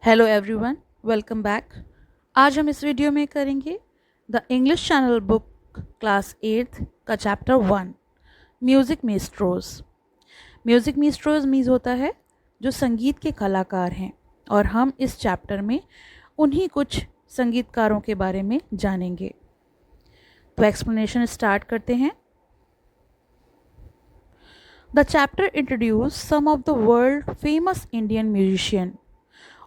Hello everyone, welcome back. आज हम इस वीडियो में करेंगे the English channel book class 8th का चैप्टर 1 म्यूज़िक मिस्ट्रोज। म्यूज़िक मिस्ट्रोज मीन्स होता है जो संगीत के कलाकार हैं, और हम इस चैप्टर में उन्हीं कुछ संगीतकारों के बारे में जानेंगे। तो एक्सप्लेनेशन स्टार्ट करते हैं। The chapter introduce some of the world famous Indian musician,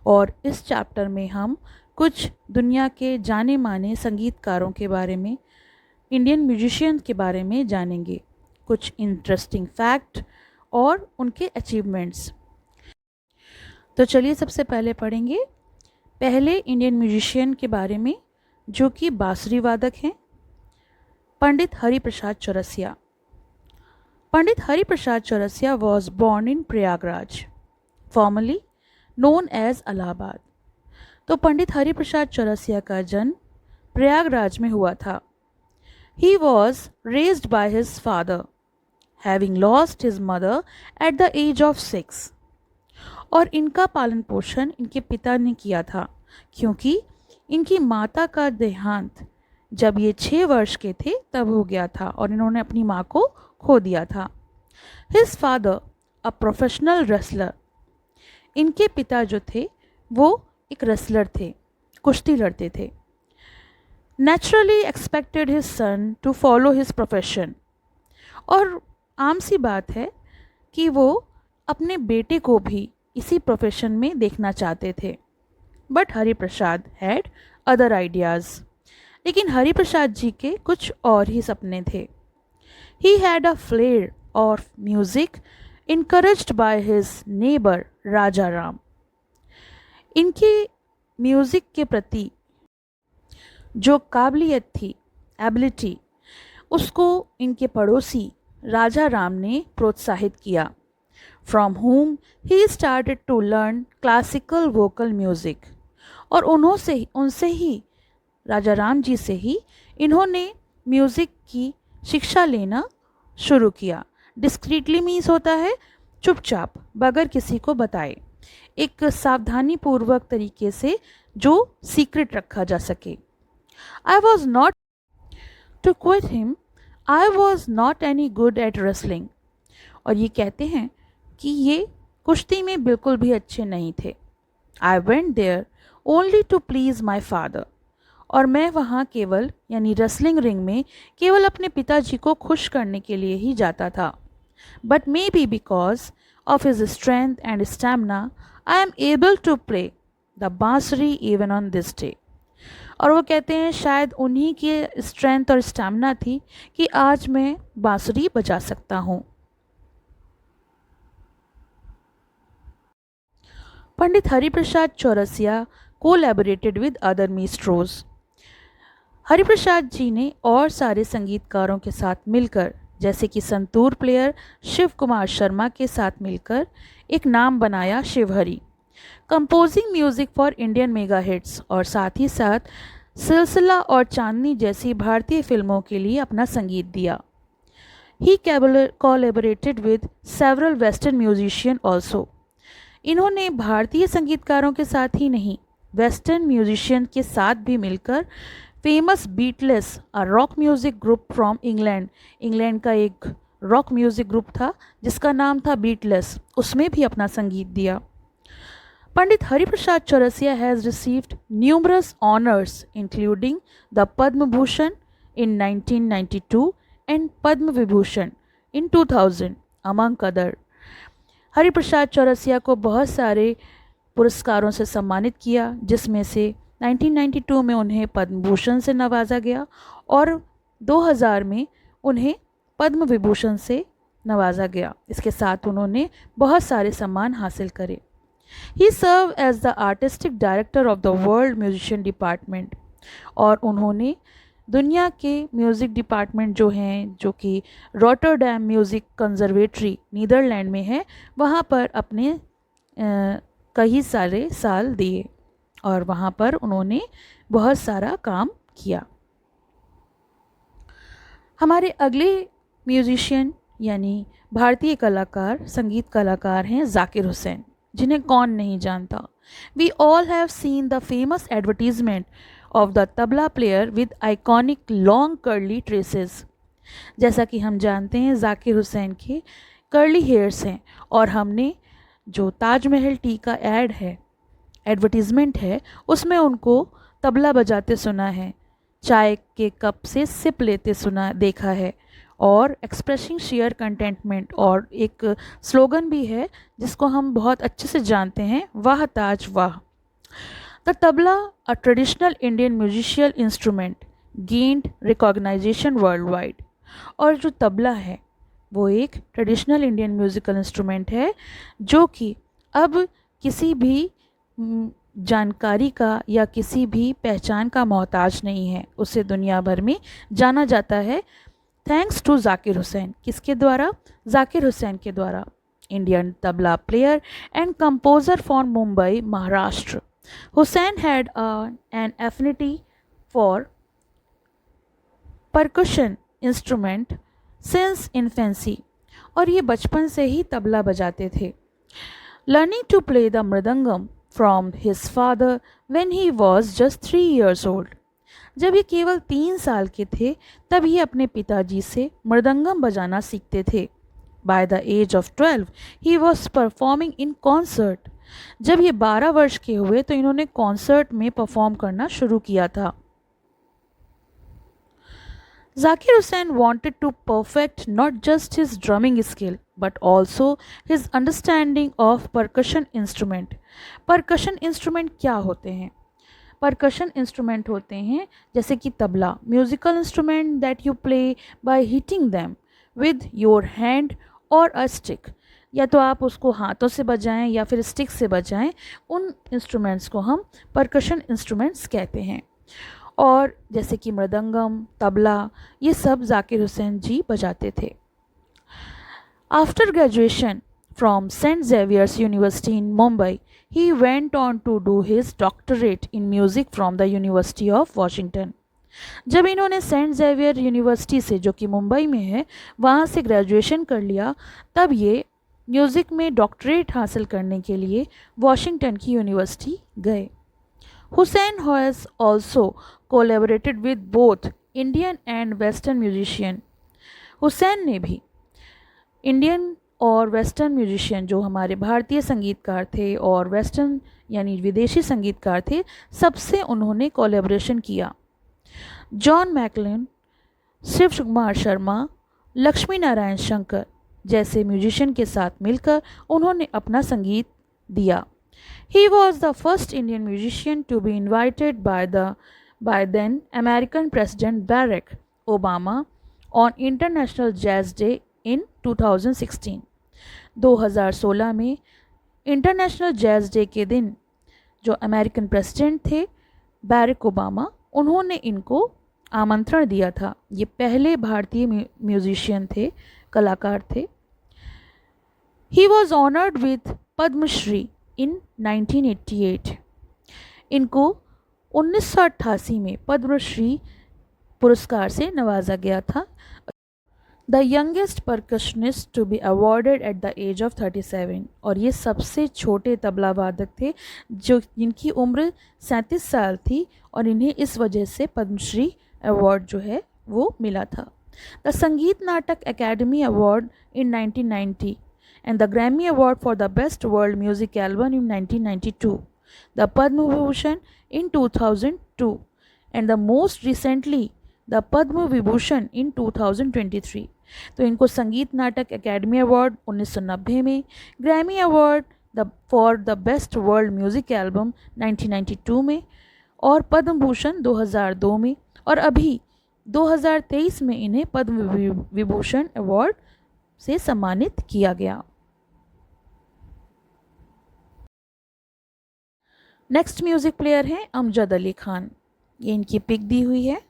और इस चैप्टर में हम कुछ दुनिया के जाने माने संगीतकारों के बारे में, इंडियन म्यूजिशियन के बारे में जानेंगे, कुछ इंटरेस्टिंग फैक्ट और उनके अचीवमेंट्स। तो चलिए सबसे पहले पढ़ेंगे पहले इंडियन म्यूजिशियन के बारे में, जो कि बांसुरी वादक हैं, Pandit Hariprasad Chaurasia. Pandit Hariprasad Chaurasia was born in Prayagraj, formerly known as Allahabad. तो पंडित हरिप्रसाद चौरसिया का जन्म प्रयागराज में हुआ था। He was raised by his father, having lost his mother at the age of 6। और इनका पालन पोषण इनके पिता ने किया था, क्योंकि इनकी माता का देहांत जब ये 6 वर्ष के थे तब हो गया था, और इन्होंने अपनी माँ को खो दिया था। His father a professional wrestler, इनके पिता जो थे वो एक रेसलर थे, कुश्ती लड़ते थे। Naturally expected his son to follow his profession, और आम सी बात है कि वो अपने बेटे को भी इसी प्रोफेशन में देखना चाहते थे। But Hariprasad had other ideas, लेकिन हरिप्रसाद जी के कुछ और ही सपने थे। He had a flare of music encouraged by his neighbor राजा राम। इनकी म्यूज़िक के प्रति जो काबिलियत थी, एबिलिटी, उसको इनके पड़ोसी राजा राम ने प्रोत्साहित किया। From whom he started to learn classical vocal music, और उनसे ही, राजा राम जी से ही इन्होंने म्यूज़िक की शिक्षा लेना शुरू किया। डिस्क्रीटली मीन्स होता है चुपचाप, बगैर किसी को बताए, एक सावधानी पूर्वक तरीके से जो सीक्रेट रखा जा सके। I was not to quit him, I was not any good at wrestling. और ये कहते हैं कि ये कुश्ती में बिल्कुल भी अच्छे नहीं थे। I went there only to please my father, और मैं वहाँ केवल, यानी रेसलिंग रिंग में केवल अपने पिताजी को खुश करने के लिए ही जाता था। But maybe because of his strength and stamina I am able to play the bansuri even on this day. और वो कहते हैं शायद उन्हीं के स्ट्रेंथ और स्टैमिना थी कि आज मैं बांसुरी बजा सकता हूँ। Pandit Hariprasad Chaurasia collaborated with other maestros. Hariprasad ji ने और सारे संगीतकारों के साथ मिलकर, जैसे कि संतूर प्लेयर शिव कुमार शर्मा के साथ मिलकर एक नाम बनाया, Shivhari, composing music for Indian mega hits, और साथ ही साथ सिलसिला और चांदनी जैसी भारतीय फिल्मों के लिए अपना संगीत दिया। He collaborated with several western musician also. इन्होंने भारतीय संगीतकारों के साथ ही नहीं, वेस्टर्न म्यूजिशियन के साथ भी मिलकर famous Beatles, a rock music group from England, England का एक रॉक म्यूज़िक ग्रुप था जिसका नाम था बीटलेस, उसमें भी अपना संगीत दिया। Pandit Hariprasad Chaurasia has received numerous honours including the Padma Bhushan in 1992 and Padma Vibhushan in 2000 among other. Hariprasad Chaurasia को बहुत सारे पुरस्कारों से सम्मानित किया, जिसमें से 1992 में उन्हें पद्म भूषण से नवाजा गया, और 2000 में उन्हें पद्म विभूषण से नवाजा गया। इसके साथ उन्होंने बहुत सारे सम्मान हासिल करे। He served as the artistic director of the world musician department, और उन्होंने दुनिया के म्यूज़िक डिपार्टमेंट जो हैं, जो कि रॉटरडैम म्यूज़िक कंजर्वेटरी नीदरलैंड में है, वहाँ पर अपने कई सारे साल दिए, और वहाँ पर उन्होंने बहुत सारा काम किया। हमारे अगले म्यूजिशियन यानी भारतीय कलाकार, संगीत कलाकार हैं जाकिर हुसैन। जिन्हें कौन नहीं जानता। We all have seen the famous advertisement of the tabla player with iconic long curly tresses. जैसा कि हम जानते हैं जाकिर हुसैन के कर्ली हेयर्स हैं, और हमने जो ताजमहल टी का एड है, एडवर्टीज़मेंट है, उसमें उनको तबला बजाते सुना है, चाय के कप से सिप लेते सुना देखा है, और एक्सप्रेसिंग शेयर कंटेंटमेंट, और एक स्लोगन भी है जिसको हम बहुत अच्छे से जानते हैं, वाह ताज वाह। The tabla, a traditional Indian musical instrument, gained recognition worldwide. और जो तबला है वो एक ट्रेडिशनल इंडियन म्यूज़िकल इंस्ट्रूमेंट है जो कि अब किसी भी जानकारी का या किसी भी पहचान का मोहताज नहीं है, उसे दुनिया भर में जाना जाता है थैंक्स टू जाकिर हुसैन। किसके द्वारा? जाकिर हुसैन के द्वारा। Indian tabla player and composer from Mumbai, Maharashtra, Hussain had an affinity for percussion instrument since infancy, और ये बचपन से ही तबला बजाते थे। Learning to play the mridangam from his father when he was just 3 years old। जब ये केवल 3 साल के थे तब ये अपने पिताजी से मृदंगम बजाना सीखते थे। By the age of 12 he was performing in concert. जब ये 12 वर्ष के हुए तो इन्होंने कॉन्सर्ट में परफॉर्म करना शुरू किया था। Zakir Hussain wanted to perfect not just his drumming skill but also his understanding of percussion instrument। Percussion instrument क्या होते हैं? Percussion instrument होते हैं जैसे कि tabla, musical instrument that you play by hitting them with your hand or a stick। या तो आप उसको हाथों से बजाएं या फिर स्टिक से बजाएं, उन इंस्ट्रूमेंट्स को हम परकशन इंस्ट्रूमेंट्स कहते हैं। और जैसे कि मृदंगम, तबला, ये सब जाकिर हुसैन जी बजाते थे। After graduation from Saint Xavier's University in Mumbai, he went on to do his doctorate in music from the University of Washington. जब इन्होंने सेंट जेवियर यूनिवर्सिटी से, जो कि मुंबई में है, वहाँ से ग्रेजुएशन कर लिया, तब ये म्यूज़िक में डॉक्टरेट हासिल करने के लिए वॉशिंगटन की यूनिवर्सिटी गए। Hussain has also collaborated with both Indian and Western musician। Hussain ने भी इंडियन और वेस्टर्न म्यूजिशियन, जो हमारे भारतीय संगीतकार थे और वेस्टर्न यानी विदेशी संगीतकार थे, सबसे उन्होंने कोलैबोरेशन किया। जॉन मैकलिन, शिव कुमार शर्मा, लक्ष्मी नारायण शंकर जैसे म्यूजिशियन के साथ मिलकर उन्होंने अपना संगीत दिया। He was the first Indian musician to be invited by then American President Barack Obama on International Jazz Day in 2016। 2016 में इंटरनेशनल जैज़ डे के दिन जो अमेरिकन प्रेसिडेंट थे बैरक ओबामा, उन्होंने इनको आमंत्रण दिया था। ये पहले भारतीय म्यूजिशियन थे, कलाकार थे। He was honored with Padmashri इन 1988। इनको 1988 में पद्मश्री पुरस्कार से नवाजा गया था। The youngest percussionist to be awarded at the age of 37, और ये सबसे छोटे तबला वादक थे जो जिनकी उम्र 37 साल थी, और इन्हें इस वजह से पद्मश्री अवार्ड जो है वो मिला था। द संगीत नाटक academy award in 1990 and the Grammy Award for the Best World Music Album in 1992, the Padma Vibhushan in 2002, and the most recently the Padma Vibhushan in 2023। तो इनको संगीत नाटक एकेडमी अवार्ड 1990 में, Grammy award for the best world music album 1992 में, और पद्म भूषण 2002 में, और अभी 2023 में इन्हें पद्म विभूषण अवार्ड से सम्मानित किया गया। नेक्स्ट म्यूज़िक प्लेयर हैं अमजद अली खान। ये इनकी पिक दी हुई है।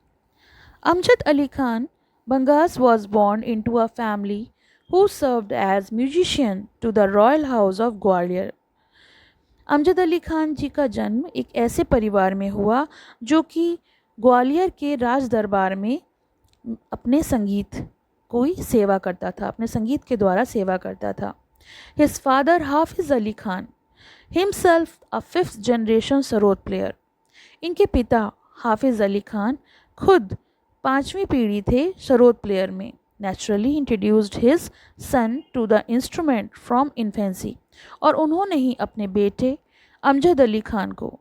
Amjad Ali Khan Bangash was born into a family who served as musician to the royal house of Gwalior. Amjad Ali Khan ji का जन्म एक ऐसे परिवार में हुआ जो कि ग्वालियर के राज दरबार में अपने संगीत कोई सेवा करता था, अपने संगीत के द्वारा सेवा करता था। His father Hafiz Ali Khan himself a 5th generation sarod player. इनके पिता हाफिज़ अली खान खुद 5वीं पीढ़ी थे सरोद प्लेयर में। Naturally introduced his son to the instrument from infancy, और उन्होंने ही अपने बेटे अमजद अली खान को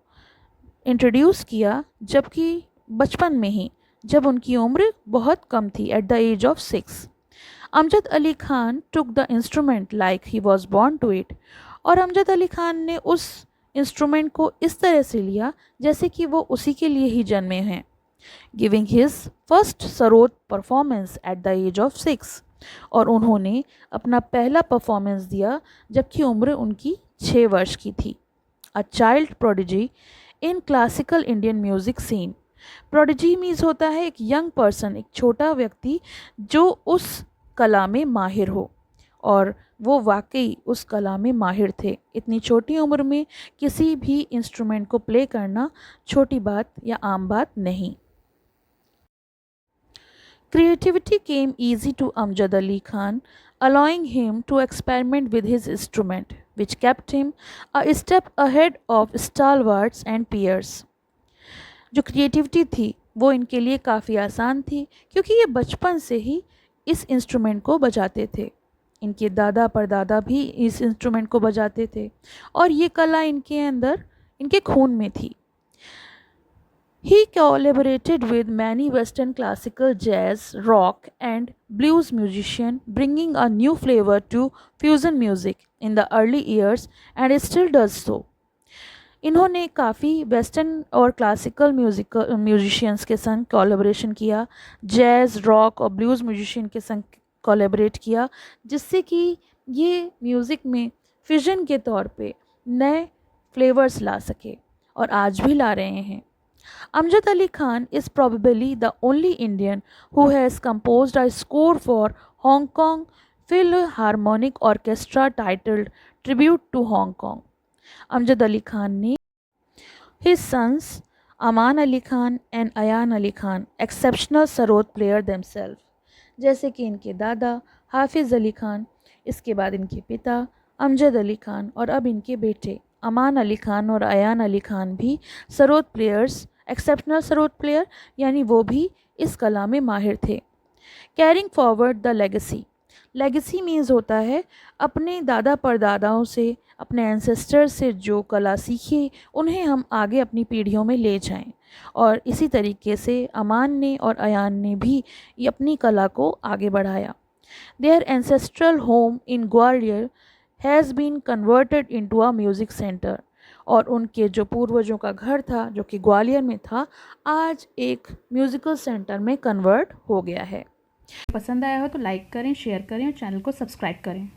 इंट्रोड्यूस किया जबकि बचपन में ही, जब उनकी उम्र बहुत कम थी, at the age of 6। Amjad Ali Khan took the instrument like he was born to it, और अमजद अली खान ने उस इंस्ट्रूमेंट को इस तरह से लिया जैसे कि वो उसी के लिए ही जन्मे हैं। Giving his first sarod performance at the age of 6, और उन्होंने अपना पहला परफॉर्मेंस दिया जबकि उम्र उनकी 6 वर्ष की थी। A child prodigy in classical Indian music scene. Prodigy means होता है एक यंग पर्सन, एक छोटा व्यक्ति जो उस कला में माहिर हो, और वो वाकई उस कला में माहिर थे। इतनी छोटी उम्र में किसी भी इंस्ट्रूमेंट को प्ले करना छोटी बात या आम बात नहीं। Creativity came easy to Amjad Ali Khan, allowing him to experiment with his instrument, which kept him a step ahead of stalwarts and peers. जो क्रिएटिविटी थी वो इनके लिए काफ़ी आसान थी क्योंकि ये बचपन से ही इस इंस्ट्रूमेंट को बजाते थे। इनके दादा परदादा भी इस इंस्ट्रूमेंट को बजाते थे और ये कला इनके अंदर, इनके खून में थी। He collaborated with many Western classical, jazz, rock and blues musicians, bringing a new flavor to fusion music in the early years and still does so. इन्होंने काफ़ी वेस्टर्न और क्लासिकल म्यूजिशियंस के संग कोलैबोरेशन किया, जैज़, रॉक और blues musician के संग collaborate किया, जिससे कि ये म्यूज़िक में फ्यूजन के तौर पे नए फ्लेवर्स ला सके और आज भी ला रहे हैं। Amjad Ali Khan is probably the only Indian who has composed a score for Hong Kong Philharmonic Orchestra titled Tribute to Hong Kong. Amjad Ali Khan ने his sons Aman Ali Khan and Ayan Ali Khan exceptional sarod player themselves, जैसे कि इनके दादा हाफिज़ अली खान, इसके बाद इनके पिता अमजद अली खान और अब इनके बेटे अमान अली खान और अयान अली खान भी sarod players, exceptional sarod player, यानी वो भी इस कला में माहिर थे। Carrying forward the legacy. Legacy means होता है अपने दादा परदादाओं से, अपने एंसेस्टर्स से जो कला सीखी उन्हें हम आगे अपनी पीढ़ियों में ले जाएं, और इसी तरीके से अमान ने और अयान ने भी अपनी कला को आगे बढ़ाया। Their ancestral home in Gwalior has been converted into a music centre, और उनके जो पूर्वजों का घर था जो कि ग्वालियर में था, आज एक म्यूज़िकल सेंटर में कन्वर्ट हो गया है। पसंद आया हो तो लाइक करें, शेयर करें और चैनल को सब्सक्राइब करें।